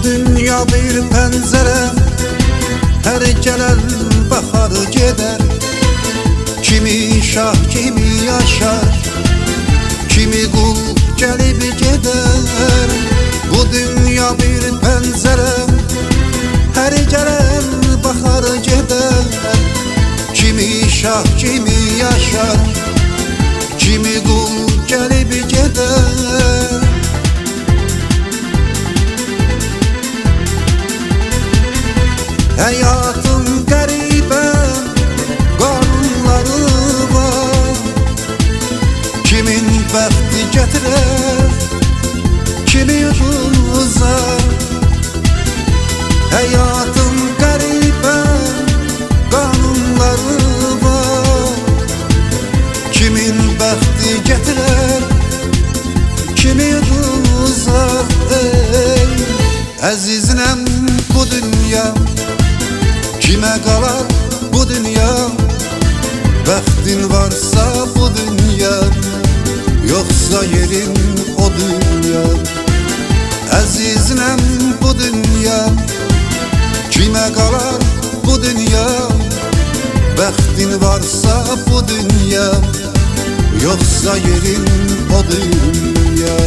Bu dünya bir pəncərə, hər gələn baxar gedər. Kimi şah, kimi yaşar, kimi qul gəlib gedər. Bu dünya bir pəncərə, hər gələn baxar gedər. Kimi şah, kimi yaşar, kimi qul gəlib gedər. Həyatın qəribə qanunları var. Kimin bəxti gətirər, kimi uzar. Həyatın qəribə qanunları var. Kimin bəxti gətirər, kimi uzar. Əzizləm bu dünya, kimə qalar bu dünya? Bəxtin varsa bu dünya, yoxsa yerin o dünya. Əzizləm bu dünya, kimə qalar bu dünya? Bəxtin varsa bu dünya, yoxsa yerin o dünya.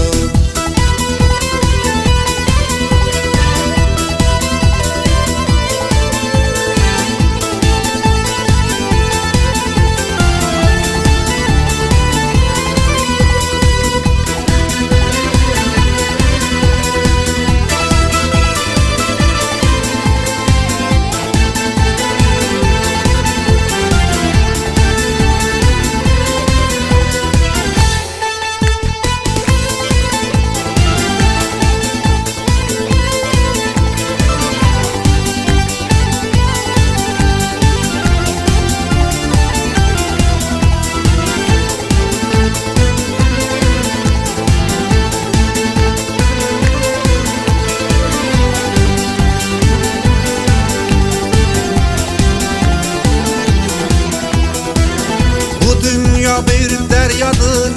Dünya bir dəryadır,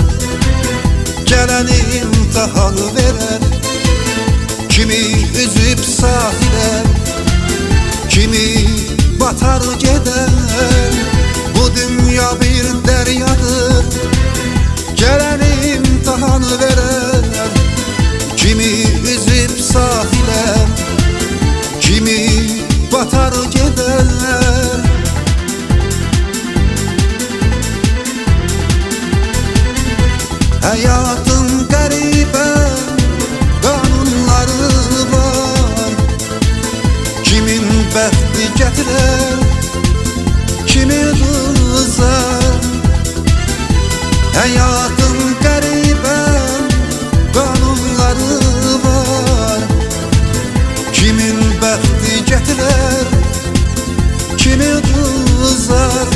gələn imtihanı verər. Kimi üzüb sahilə, kimi batar gedər. Bu dünya bir dəryadır, gələn imtihanı verər. Kimi üzüb sahilə, kimi batar gedər. Həyatın qəribə qanunları var. Kimin bəxti gətirər, kimi uzar. Həyatın qəribə qanunları var. Kimin bəxti gətirər, kimi uzar.